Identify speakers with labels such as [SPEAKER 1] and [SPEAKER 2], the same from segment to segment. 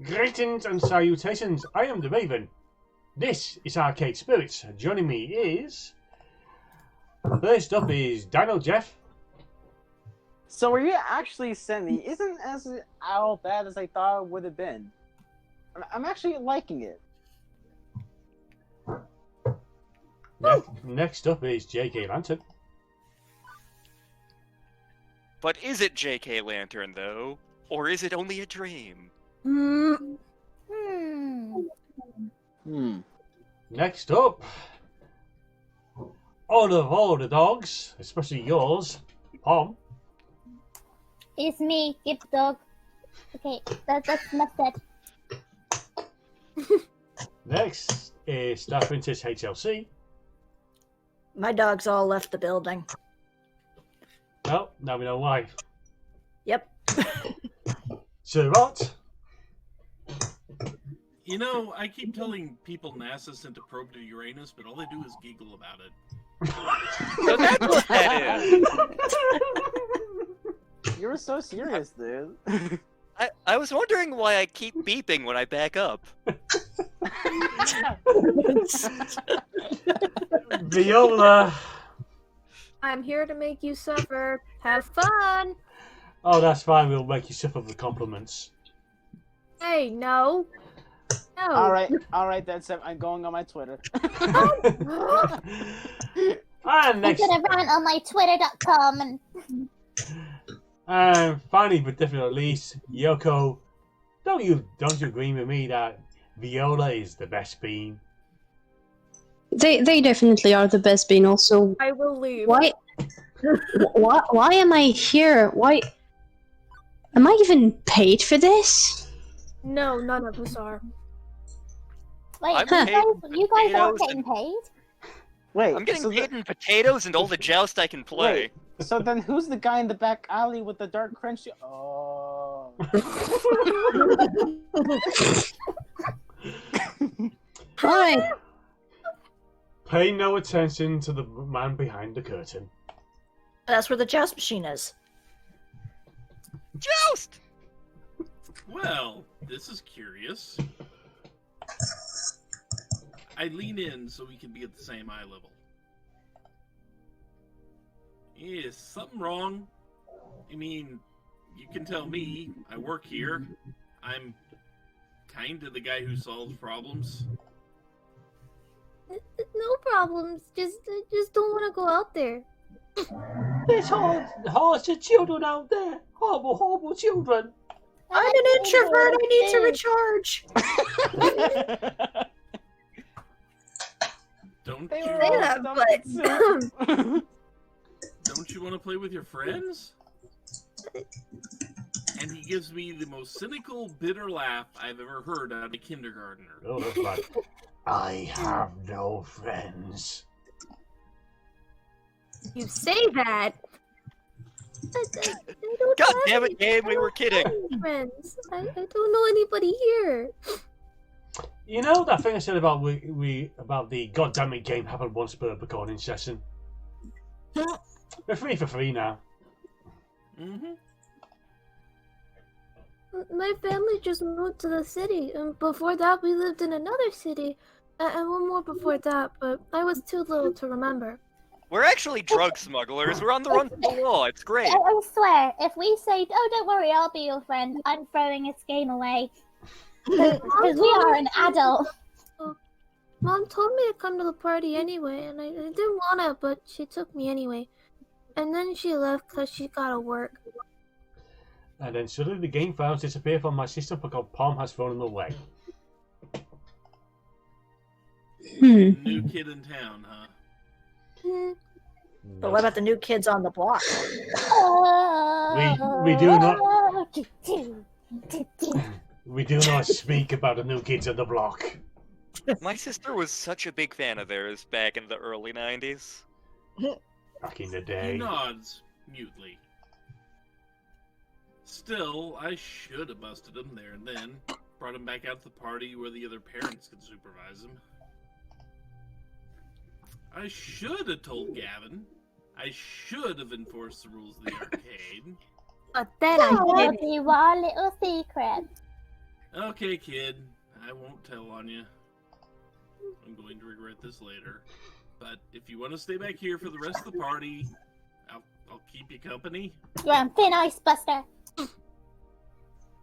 [SPEAKER 1] Greetings and salutations, I am the Raven. This is Arcade Spirits. Joining me is... First up is Dino Jeff.
[SPEAKER 2] So were you actually sending? Isn't as how bad as I thought it would have been. I'm actually liking it.
[SPEAKER 1] Next up is JKLantern.
[SPEAKER 3] But is it JKLantern, though? Or is it only a dream?
[SPEAKER 1] Next up, all of all the dogs, especially yours, Pom.
[SPEAKER 4] It's me, Gift Dog. Okay, that's said.
[SPEAKER 1] Next is StarprincessHLC.
[SPEAKER 5] My dogs all left the building.
[SPEAKER 1] Well, now we know why.
[SPEAKER 5] Yep.
[SPEAKER 1] Sir Rot.
[SPEAKER 6] You know, I keep telling people NASA sent a probe to Uranus, but all they do is giggle about it.
[SPEAKER 3] So that's what that is.
[SPEAKER 2] You were so serious, dude.
[SPEAKER 3] I was wondering why I keep beeping when I back up.
[SPEAKER 1] Viola.
[SPEAKER 7] I'm here to make you suffer. Have fun.
[SPEAKER 1] Oh, that's fine. We'll make you suffer the compliments.
[SPEAKER 7] Hey, no. No.
[SPEAKER 2] All right. That's it. I'm going on my Twitter.
[SPEAKER 1] And next.
[SPEAKER 4] I'm gonna rant on my Twitter.com
[SPEAKER 1] and finally, but definitely not least, Yoko. Don't you agree with me that Viola is the best bean?
[SPEAKER 8] They definitely are the best bean. Also,
[SPEAKER 7] I will leave.
[SPEAKER 8] why am I here? Why am I even paid for this?
[SPEAKER 7] No, none of us are.
[SPEAKER 4] Wait,
[SPEAKER 3] I'm
[SPEAKER 4] you guys aren't
[SPEAKER 3] potatoes
[SPEAKER 4] getting paid?
[SPEAKER 2] Wait,
[SPEAKER 3] I'm getting
[SPEAKER 2] so
[SPEAKER 3] paid in potatoes and all the joust I can play.
[SPEAKER 2] So then, who's the guy in the back alley with the dark crunchy? Oh.
[SPEAKER 8] Fine.
[SPEAKER 1] Pay no attention to the man behind the curtain.
[SPEAKER 5] That's where the joust machine is.
[SPEAKER 3] Joust!
[SPEAKER 6] Well, this is curious. I lean in so we can be at the same eye level. Is something wrong? I mean, you can tell me. I work here. I'm kind of the guy who solves problems.
[SPEAKER 7] No problems. Just don't want to go out there.
[SPEAKER 1] There's hordes of children out there. Horrible, horrible children.
[SPEAKER 5] I'm an introvert. I need to recharge.
[SPEAKER 6] Don't
[SPEAKER 2] They
[SPEAKER 6] you?
[SPEAKER 2] were
[SPEAKER 7] Say
[SPEAKER 2] all
[SPEAKER 7] that,
[SPEAKER 2] stomach
[SPEAKER 7] but
[SPEAKER 2] soup.
[SPEAKER 6] Don't you want to play with your friends? And he gives me the most cynical, bitter laugh I've ever heard out of a kindergartner.
[SPEAKER 1] Oh, that's bad. I have no friends.
[SPEAKER 7] you say that. I don't
[SPEAKER 3] God
[SPEAKER 7] have
[SPEAKER 3] damn it, Gabe, we were kidding.
[SPEAKER 7] any friends. I don't know anybody here.
[SPEAKER 1] You know that thing I said about about the goddammit game happened once per recording session? We're free for free now.
[SPEAKER 6] Mm-hmm.
[SPEAKER 7] My family just moved to the city, and before that we lived in another city, and one more before that, but I was too little to remember.
[SPEAKER 3] We're actually drug smugglers. We're on the run from the law. It's great.
[SPEAKER 4] I swear, if we say, "Oh, don't worry, I'll be your friend," I'm throwing this game away. Because we are an adult.
[SPEAKER 7] Mom told me to come to the party anyway, and I didn't want to, but she took me anyway. And then she left because she got to work.
[SPEAKER 1] And then suddenly the game files disappear from my system because Palm has thrown them away.
[SPEAKER 6] New kid in town, huh?
[SPEAKER 5] But what about the new kids on the block?
[SPEAKER 1] We do not speak about the new kids on the block.
[SPEAKER 3] My sister was such a big fan of theirs back in the early 90s.
[SPEAKER 1] Back in the
[SPEAKER 6] He
[SPEAKER 1] day.
[SPEAKER 6] nods mutely. Still, I should have busted him there and then. Brought him back out to the party where the other parents could supervise him. I should have told Gavin. I should have enforced the rules of the arcade.
[SPEAKER 7] But then I
[SPEAKER 4] Oh,
[SPEAKER 7] didn't.
[SPEAKER 4] you are a little secret.
[SPEAKER 6] Okay, kid. I won't tell on you. I'm going to regret this later. But if you want to stay back here for the rest of the party, I'll keep you company.
[SPEAKER 4] You're on thin ice, Buster.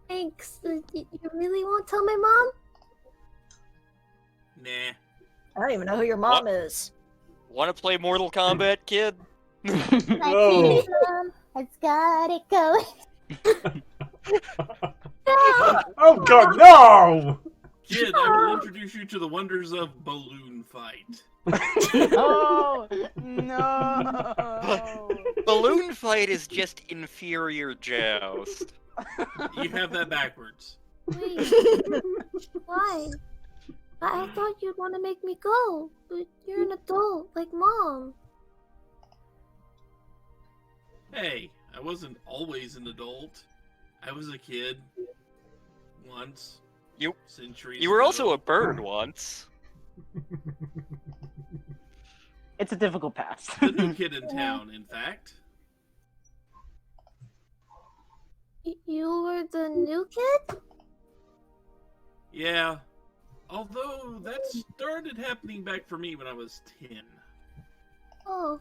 [SPEAKER 7] Thanks. You really won't tell my mom?
[SPEAKER 6] Nah.
[SPEAKER 5] I don't even know who your mom is.
[SPEAKER 3] Want to play Mortal Kombat, kid?
[SPEAKER 4] My
[SPEAKER 1] Oh.
[SPEAKER 4] kitty mom has got it going.
[SPEAKER 1] Oh God, no!
[SPEAKER 6] Kid, I will introduce you to the wonders of balloon fight.
[SPEAKER 2] Oh no!
[SPEAKER 3] Balloon fight is just inferior joust.
[SPEAKER 6] You have that backwards.
[SPEAKER 7] Wait. Why? I thought you'd want to make me go, but you're an adult, like Mom.
[SPEAKER 6] Hey, I wasn't always an adult. I was a kid. Once. Centuries
[SPEAKER 3] You were
[SPEAKER 6] ago.
[SPEAKER 3] also a bird once.
[SPEAKER 2] It's a difficult pass.
[SPEAKER 6] The new kid in town, in fact.
[SPEAKER 7] You were the new kid?
[SPEAKER 6] Yeah. Although that started happening back for me when I was 10.
[SPEAKER 7] Oh.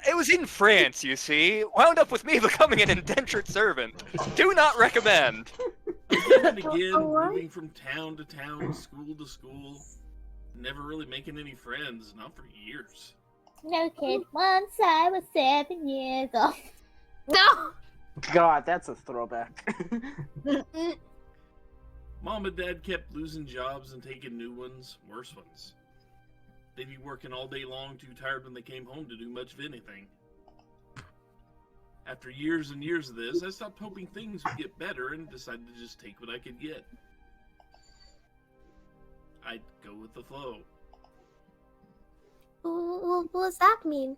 [SPEAKER 3] It was in France, you see. Wound up with me becoming an indentured servant. Do not recommend.
[SPEAKER 6] Again and again,
[SPEAKER 7] what?
[SPEAKER 6] moving from town to town, school to school. Never really making any friends, not for years.
[SPEAKER 4] No, kid. Once I was 7 years old.
[SPEAKER 7] No!
[SPEAKER 2] God, that's a throwback.
[SPEAKER 6] Mom and Dad kept losing jobs and taking new ones, worse ones. They'd be working all day long, too tired when they came home to do much of anything. After years and years of this, I stopped hoping things would get better and decided to just take what I could get. I'd go with the flow.
[SPEAKER 7] What does that mean?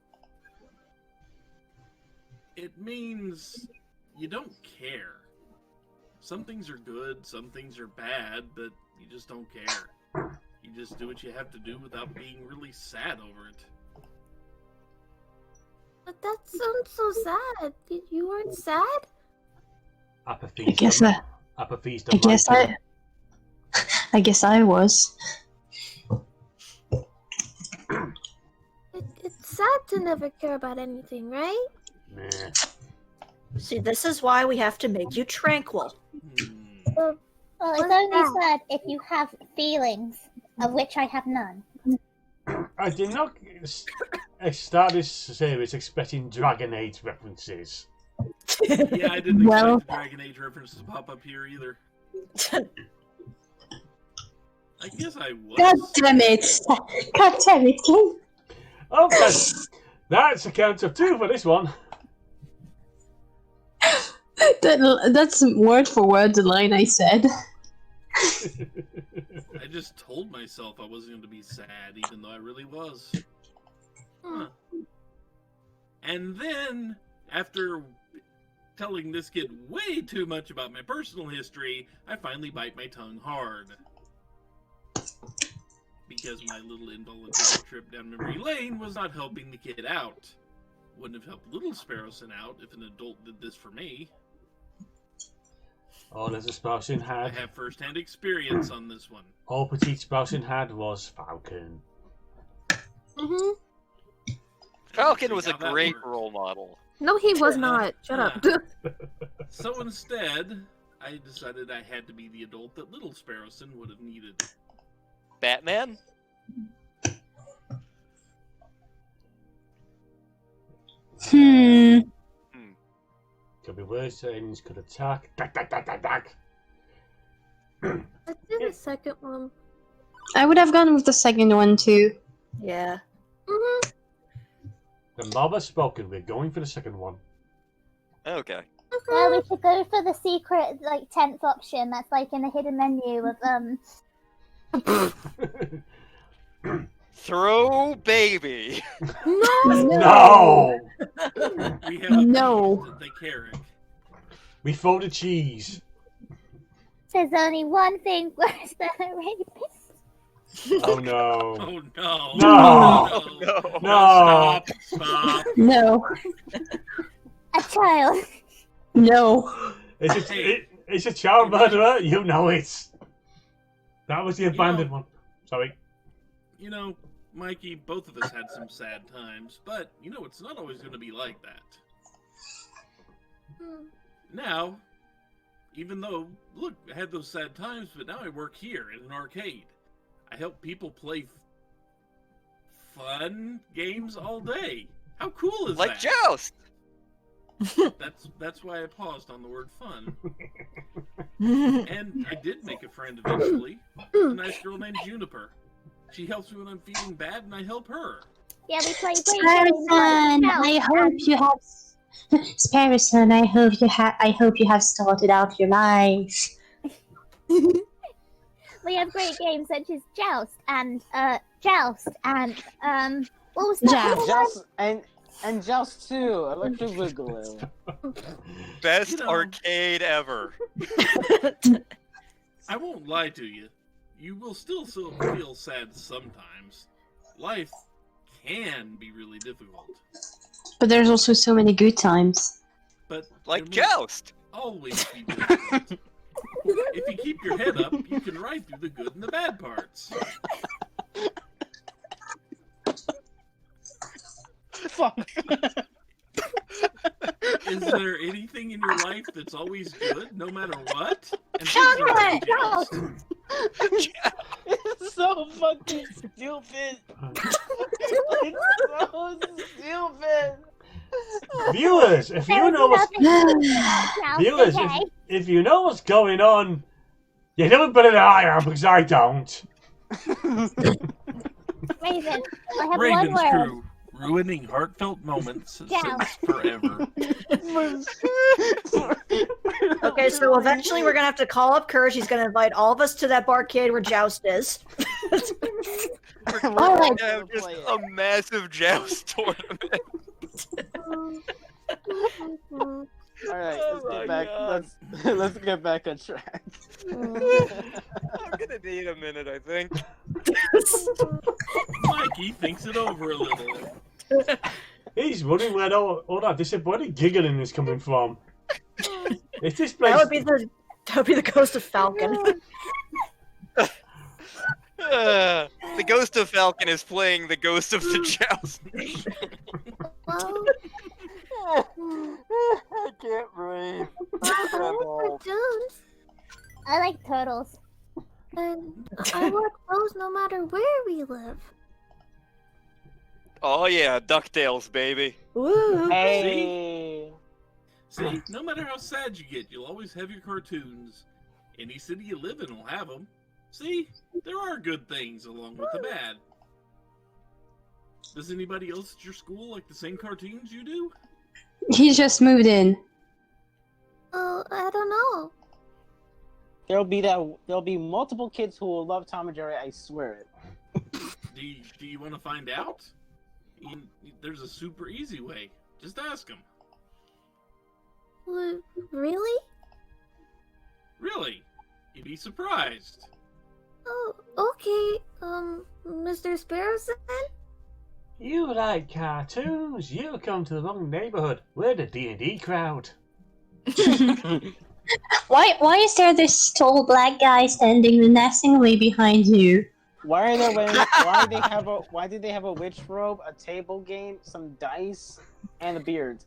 [SPEAKER 6] It means you don't care. Some things are good, some things are bad, but you just don't care. You just do what you have to do without being really sad over it.
[SPEAKER 7] But that sounds so sad. You weren't sad?
[SPEAKER 1] Apathy.
[SPEAKER 8] I guess I was.
[SPEAKER 7] It's sad to never care about anything, right?
[SPEAKER 1] Nah.
[SPEAKER 5] See, this is why we have to make you tranquil.
[SPEAKER 4] Well, it's
[SPEAKER 7] What's
[SPEAKER 4] only
[SPEAKER 7] that?
[SPEAKER 4] sad if you have feelings, of which I have none.
[SPEAKER 1] I did not start this series expecting Dragon Age references.
[SPEAKER 6] Yeah, I didn't
[SPEAKER 8] Well-
[SPEAKER 6] expect the Dragon Age references to pop up here either. I guess I was.
[SPEAKER 8] God damn it! God damn it, King!
[SPEAKER 1] Okay, that's a count of 2 for this one.
[SPEAKER 8] That's word for word the line I said.
[SPEAKER 6] I just told myself I wasn't going to be sad, even though I really was. Huh. And then, after telling this kid way too much about my personal history, I finally bite my tongue hard. Because my little involuntary trip down memory lane was not helping the kid out. Wouldn't have helped little Sparrowson out if an adult did this for me.
[SPEAKER 1] All as a Sparrowson
[SPEAKER 6] I
[SPEAKER 1] had,
[SPEAKER 6] have first-hand experience on this one.
[SPEAKER 1] all Petite Sparrowson had was Falcon.
[SPEAKER 7] Mm-hmm.
[SPEAKER 3] Falcon was a
[SPEAKER 6] How that
[SPEAKER 3] great
[SPEAKER 6] worked.
[SPEAKER 3] role model.
[SPEAKER 7] No, he was not. Shut up.
[SPEAKER 6] So instead, I decided I had to be the adult that little Sparrowson would have needed.
[SPEAKER 3] Batman?
[SPEAKER 8] Hmm.
[SPEAKER 1] Could be worse, enemies could attack. Dack, dack, dack, dack, dack.
[SPEAKER 7] I did the second one.
[SPEAKER 8] I would have gone with the second one too.
[SPEAKER 5] Yeah.
[SPEAKER 7] Mm-hmm.
[SPEAKER 1] The mob has spoken, we're going for the second one.
[SPEAKER 3] Okay.
[SPEAKER 4] Well, we should go for the secret, like, 10th option that's, like, in the hidden menu of,
[SPEAKER 3] Throw baby.
[SPEAKER 7] No!
[SPEAKER 1] No!
[SPEAKER 6] We have
[SPEAKER 8] No.
[SPEAKER 6] the carrot.
[SPEAKER 1] We throw the cheese.
[SPEAKER 4] there's only one thing worse than a rapist.
[SPEAKER 1] Oh no.
[SPEAKER 6] Oh no!
[SPEAKER 1] No.
[SPEAKER 3] No.
[SPEAKER 1] No.
[SPEAKER 6] Stop!
[SPEAKER 8] No.
[SPEAKER 4] A child.
[SPEAKER 8] No.
[SPEAKER 1] It's a child murderer, you know it. That was the abandoned one. Sorry.
[SPEAKER 6] You know, Mikey, both of us had some sad times, but, you know, it's not always going to be like that. Now, even though, look, I had those sad times, but now I work here in an arcade. I help people play fun games all day. How cool is
[SPEAKER 3] Like
[SPEAKER 6] that?
[SPEAKER 3] Joust!
[SPEAKER 6] That's why I paused on the word fun. And I did make a friend eventually. A nice girl named Juniper. She helps me when I'm feeling bad, and I help her.
[SPEAKER 4] Yeah, we play games.
[SPEAKER 8] Sparrowson, I hope you have. Sparrowson, I hope you have started out your life.
[SPEAKER 4] We have great games such as Joust and what was that?
[SPEAKER 2] Joust and Joust 2, Electric Boogaloo.
[SPEAKER 3] Best
[SPEAKER 6] You know-
[SPEAKER 3] arcade ever.
[SPEAKER 6] I won't lie to you. You will still feel sad sometimes. Life can be really difficult.
[SPEAKER 8] But there's also so many good times.
[SPEAKER 6] But
[SPEAKER 3] Like
[SPEAKER 6] there will
[SPEAKER 3] Joust!
[SPEAKER 6] always be difficult. If you keep your head up, you can ride through the good and the bad parts.
[SPEAKER 2] Fuck.
[SPEAKER 6] Is there anything in your life that's always good, no matter what? And
[SPEAKER 4] Chocolate!
[SPEAKER 2] It's so fucking stupid. It's so stupid.
[SPEAKER 1] Viewers, if you know what's viewers, if you know what's going on, you know it better than I am because I don't.
[SPEAKER 4] Raven, I have
[SPEAKER 6] Raven's
[SPEAKER 4] one word.
[SPEAKER 6] crew, ruining heartfelt moments
[SPEAKER 4] Yeah.
[SPEAKER 6] since forever.
[SPEAKER 5] Okay, so eventually we're gonna have to call up Courage. He's gonna invite all of us to that barcade where Joust is.
[SPEAKER 3] We're
[SPEAKER 8] Alright.
[SPEAKER 3] gonna have just a massive Joust tournament.
[SPEAKER 2] Alright,
[SPEAKER 3] Oh
[SPEAKER 2] let's
[SPEAKER 3] my
[SPEAKER 2] get back.
[SPEAKER 3] God.
[SPEAKER 2] Let's get back on track.
[SPEAKER 3] I'm gonna need a minute, I think.
[SPEAKER 6] Mikey thinks it over a little.
[SPEAKER 1] He's wondering where all that disappointed giggling is coming from. It's this place.
[SPEAKER 5] That would be the ghost of Falcon.
[SPEAKER 3] The Ghost of Falcon is playing the Ghost of the Joust.
[SPEAKER 7] Well,
[SPEAKER 3] I can't breathe.
[SPEAKER 7] cartoons,
[SPEAKER 4] I like turtles.
[SPEAKER 7] and I watch those no matter where we live.
[SPEAKER 3] Oh yeah, DuckTales, baby.
[SPEAKER 5] Woo!
[SPEAKER 2] Hey.
[SPEAKER 6] See, no matter how sad you get, you'll always have your cartoons. Any city you live in will have them. See, there are good things along with the bad. Does anybody else at your school like the same cartoons you do?
[SPEAKER 8] He just moved in.
[SPEAKER 7] Oh, I don't know.
[SPEAKER 2] There'll be multiple kids who will love Tom and Jerry. I swear it.
[SPEAKER 6] Do you want to find out? There's a super easy way. Just ask them.
[SPEAKER 7] Really?
[SPEAKER 6] Really? You'd be surprised.
[SPEAKER 7] Oh, okay. Mr. Sparrowson?
[SPEAKER 1] You like cartoons? You come to the wrong neighborhood. We're the D&D crowd.
[SPEAKER 8] Why is there this tall black guy standing menacingly behind you?
[SPEAKER 2] Why do they have a witch robe, a table game, some dice, and a beard?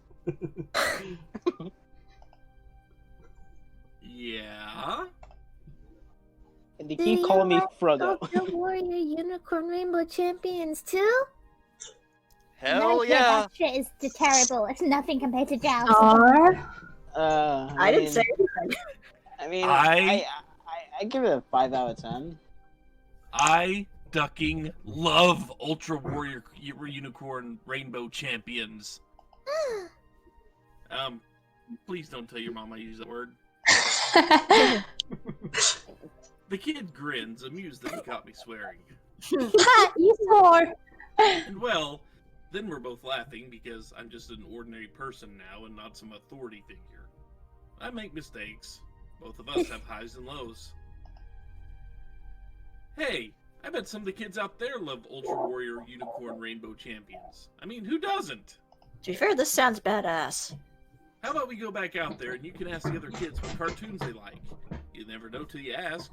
[SPEAKER 6] Yeah?
[SPEAKER 2] And they keep calling me Frodo.
[SPEAKER 7] The Warrior Unicorn Rainbow Champions too?
[SPEAKER 3] Hell
[SPEAKER 4] No,
[SPEAKER 3] yeah.
[SPEAKER 4] that shit is terrible. It's nothing compared to Joust.
[SPEAKER 5] I didn't say anything.
[SPEAKER 2] I mean,
[SPEAKER 6] I
[SPEAKER 2] give it a 5 out of 10.
[SPEAKER 6] I ducking love Ultra Warrior Unicorn Rainbow Champions. Please don't tell your mom I use that word. The kid grins, amused that he caught me swearing.
[SPEAKER 8] You swore.
[SPEAKER 6] And well, then we're both laughing because I'm just an ordinary person now and not some authority figure. I make mistakes. Both of us have highs and lows. Hey, I bet some of the kids out there love Ultra Warrior Unicorn Rainbow Champions. I mean, who doesn't?
[SPEAKER 5] To be fair, this sounds badass.
[SPEAKER 6] How about we go back out there and you can ask the other kids what cartoons they like? You never know till you ask.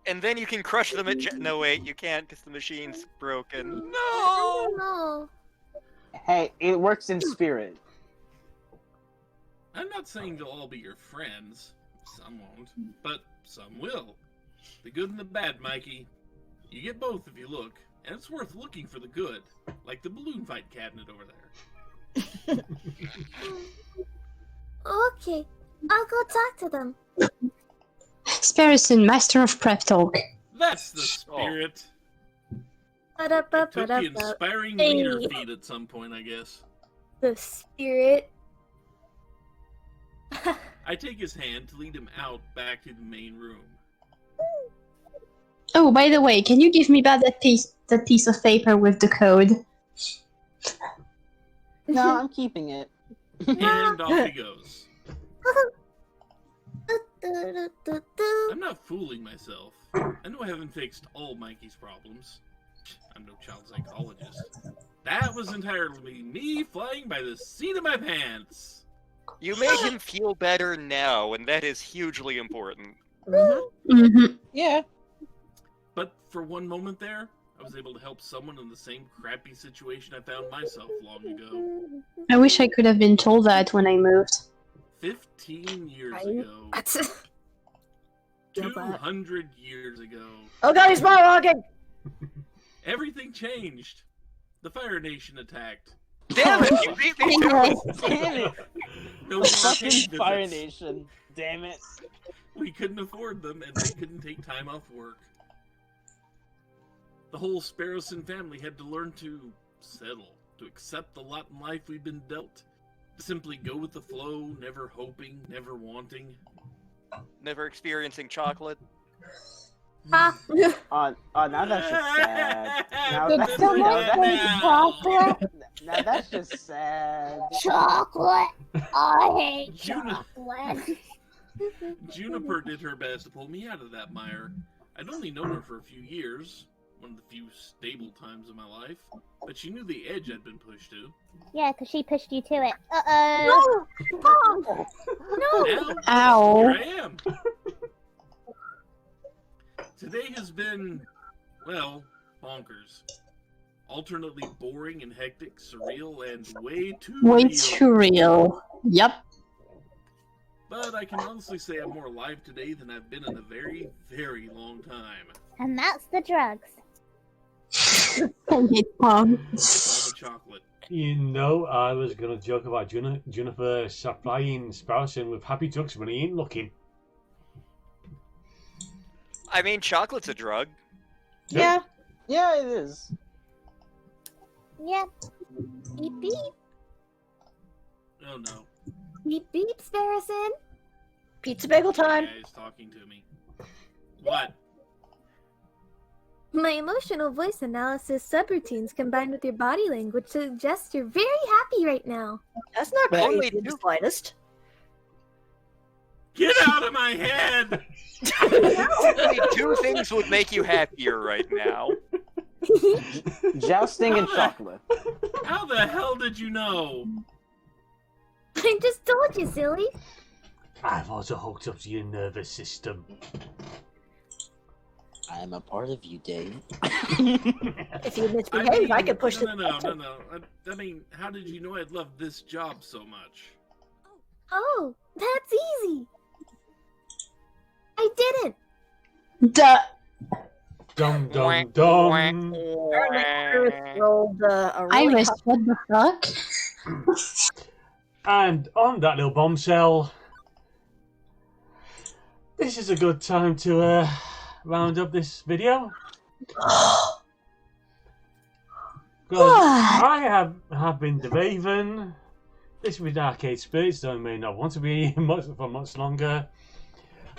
[SPEAKER 3] And then you can crush them at no, wait, you can't because the machine's broken.
[SPEAKER 6] No!
[SPEAKER 7] No.
[SPEAKER 2] Hey, it works in spirit.
[SPEAKER 6] I'm not saying they'll all be your friends. Some won't, but some will. The good and the bad, Mikey. You get both if you look, and it's worth looking for the good, like the balloon fight cabinet over there.
[SPEAKER 7] Okay, I'll go talk to them.
[SPEAKER 8] Sparrowson, master of prep talk.
[SPEAKER 6] That's the spirit. It took the
[SPEAKER 7] Ba-da-ba-ba-da-ba.
[SPEAKER 6] inspiring leader feat at some point, I guess.
[SPEAKER 7] The spirit.
[SPEAKER 6] I take his hand to lead him out back to the main room.
[SPEAKER 8] Oh, by the way, can you give me back that piece of paper with the code?
[SPEAKER 2] No, I'm keeping it.
[SPEAKER 6] And off he goes. I'm not fooling myself. I know I haven't fixed all Mikey's problems. I'm no child psychologist. That was entirely me flying by the seat of my pants.
[SPEAKER 3] You made him feel better now, and that is hugely important.
[SPEAKER 8] Mm-hmm.
[SPEAKER 2] Yeah.
[SPEAKER 6] But for one moment there, I was able to help someone in the same crappy situation I found myself long ago.
[SPEAKER 8] I wish I could have been told that when I moved.
[SPEAKER 6] 15 years ago. 200 years ago.
[SPEAKER 5] Oh god, he's monologuing!
[SPEAKER 6] Everything changed. The Fire Nation attacked.
[SPEAKER 3] Damn it! You beat me to it!
[SPEAKER 2] Damn it!
[SPEAKER 6] No more
[SPEAKER 2] Fucking
[SPEAKER 6] cave
[SPEAKER 2] Fire
[SPEAKER 6] visits.
[SPEAKER 2] Nation. Damn it.
[SPEAKER 6] We couldn't afford them, and they couldn't take time off work. The whole Sparrowson family had to learn to settle, to accept the lot in life we've been dealt, to simply go with the flow, never hoping, never wanting.
[SPEAKER 3] Never experiencing chocolate.
[SPEAKER 2] Now that's just sad. Now
[SPEAKER 4] Did
[SPEAKER 2] that's,
[SPEAKER 4] someone say chocolate?
[SPEAKER 2] now that's just sad.
[SPEAKER 4] Chocolate. I hate
[SPEAKER 6] Juna-
[SPEAKER 4] chocolate.
[SPEAKER 6] Juniper did her best to pull me out of that mire. I'd only known her for a few years, one of the few stable times of my life, but she knew the edge I'd been pushed to.
[SPEAKER 4] Yeah, because she pushed you to it. Uh-oh.
[SPEAKER 7] No!
[SPEAKER 6] Now,
[SPEAKER 8] Ow.
[SPEAKER 6] here I am. Today has been, well, bonkers. Alternately boring and hectic, surreal, and way too
[SPEAKER 8] Way
[SPEAKER 6] real.
[SPEAKER 8] too real. Yep.
[SPEAKER 6] But I can honestly say I'm more alive today than I've been in a very, very long time.
[SPEAKER 4] And that's the drugs.
[SPEAKER 8] I hate Mom.
[SPEAKER 6] It's all the chocolate.
[SPEAKER 1] You know, I was going to joke about Juniper supplying Sparrowson with happy drugs when he ain't looking.
[SPEAKER 3] I mean, chocolate's a drug.
[SPEAKER 2] Yeah. Yeah, it is.
[SPEAKER 4] Yep. Beep beep.
[SPEAKER 6] Oh no.
[SPEAKER 7] Beep beep, Sparrowson.
[SPEAKER 5] Pizza bagel time.
[SPEAKER 6] Guy's talking to me. What?
[SPEAKER 7] My emotional voice analysis subroutines combined with your body language suggests you're very happy right now.
[SPEAKER 5] That's not
[SPEAKER 2] But
[SPEAKER 5] crazy in the slightest.
[SPEAKER 6] Get out of my head!
[SPEAKER 3] Only two things would make you happier right now.
[SPEAKER 2] Jousting and chocolate.
[SPEAKER 6] How the hell did you know?
[SPEAKER 7] I just told you, silly.
[SPEAKER 1] I've also hooked up to your nervous system.
[SPEAKER 2] I am a part of you, Dave.
[SPEAKER 5] If you misbehave, I could push
[SPEAKER 6] no,
[SPEAKER 5] the
[SPEAKER 6] no. I mean, how did you know I'd love this job so much?
[SPEAKER 7] Oh, that's easy. I didn't.
[SPEAKER 8] Duh.
[SPEAKER 1] Dum dum dum.
[SPEAKER 5] rolled a really
[SPEAKER 8] Iris, what the fuck?
[SPEAKER 1] And on that little bombshell, this is a good time to round up this video. Because I have been the Raven. This has been Arcade Spirits, though I may not want to be for much longer.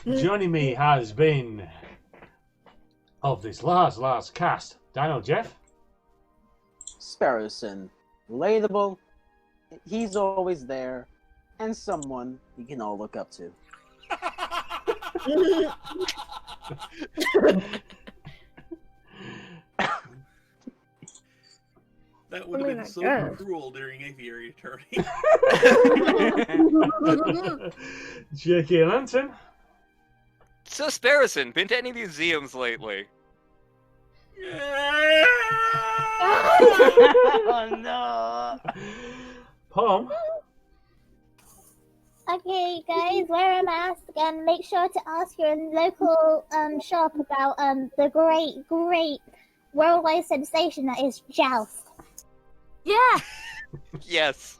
[SPEAKER 1] Joining me has been, of this last cast, Dino Jeff.
[SPEAKER 2] Sparrowson. Relatable. He's always there. And someone you can all look up to.
[SPEAKER 6] That would have been so cruel during Aviary Attorney.
[SPEAKER 1] JKLantern.
[SPEAKER 3] So, Sparrowson, been to any museums lately?
[SPEAKER 2] Oh no!
[SPEAKER 1] Pom?
[SPEAKER 4] Okay, guys, wear a mask and make sure to ask your local shop about the great worldwide sensation that is Joust.
[SPEAKER 7] Yeah.
[SPEAKER 3] Yes.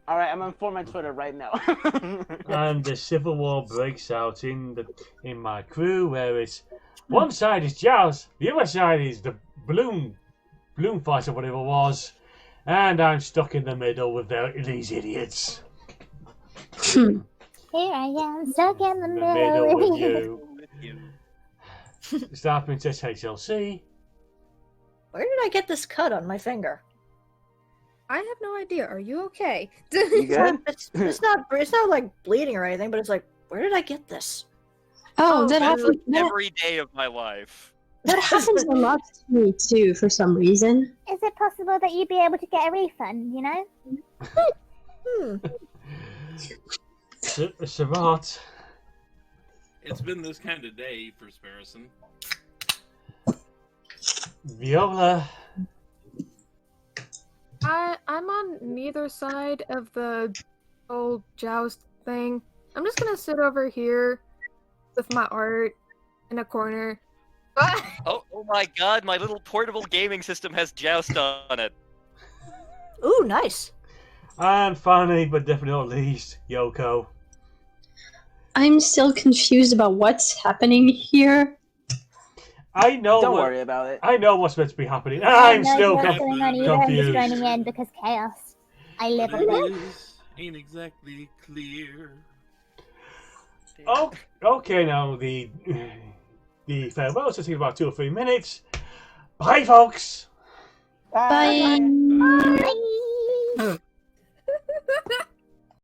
[SPEAKER 2] Alright, I'm gonna inform my Twitter right now.
[SPEAKER 1] And the civil war breaks out in my crew, where it's one side is Joust, the other side is the balloon fight or whatever it was, and I'm stuck in the middle with these idiots.
[SPEAKER 4] Here I am, stuck in the middle
[SPEAKER 1] with you. StarprincessHLC.
[SPEAKER 5] Where did I get this cut on my finger?
[SPEAKER 9] I have no idea. Are you okay?
[SPEAKER 2] You good?
[SPEAKER 5] It's not like bleeding or anything, but it's like, where did I get this?
[SPEAKER 8] Oh, that happens.
[SPEAKER 3] Every day of my life.
[SPEAKER 8] That happens a lot to me too, for some reason.
[SPEAKER 4] Is it possible that you'd be able to get a refund, you know?
[SPEAKER 1] Savat.
[SPEAKER 6] It's been this kind of day for Sparrowson.
[SPEAKER 1] Viola.
[SPEAKER 9] I'm on neither side of the old joust thing. I'm just gonna sit over here with my art in a corner.
[SPEAKER 3] Oh my god, my little portable gaming system has Joust on it.
[SPEAKER 5] Ooh, nice.
[SPEAKER 1] And finally, but definitely not least, Yoko.
[SPEAKER 8] I'm still confused about what's happening here.
[SPEAKER 1] I know.
[SPEAKER 2] Don't worry about it.
[SPEAKER 1] I know what's meant to be happening.
[SPEAKER 4] I
[SPEAKER 1] I'm
[SPEAKER 4] know
[SPEAKER 1] still
[SPEAKER 4] what's going on either. I'm just
[SPEAKER 1] confused.
[SPEAKER 4] joining in because chaos. I live
[SPEAKER 6] But
[SPEAKER 4] with
[SPEAKER 6] it
[SPEAKER 4] it.
[SPEAKER 6] ain't exactly clear.
[SPEAKER 1] Oh, okay. Now the farewells will take about 2 or 3 minutes. Bye, folks.
[SPEAKER 8] Bye.
[SPEAKER 4] Bye.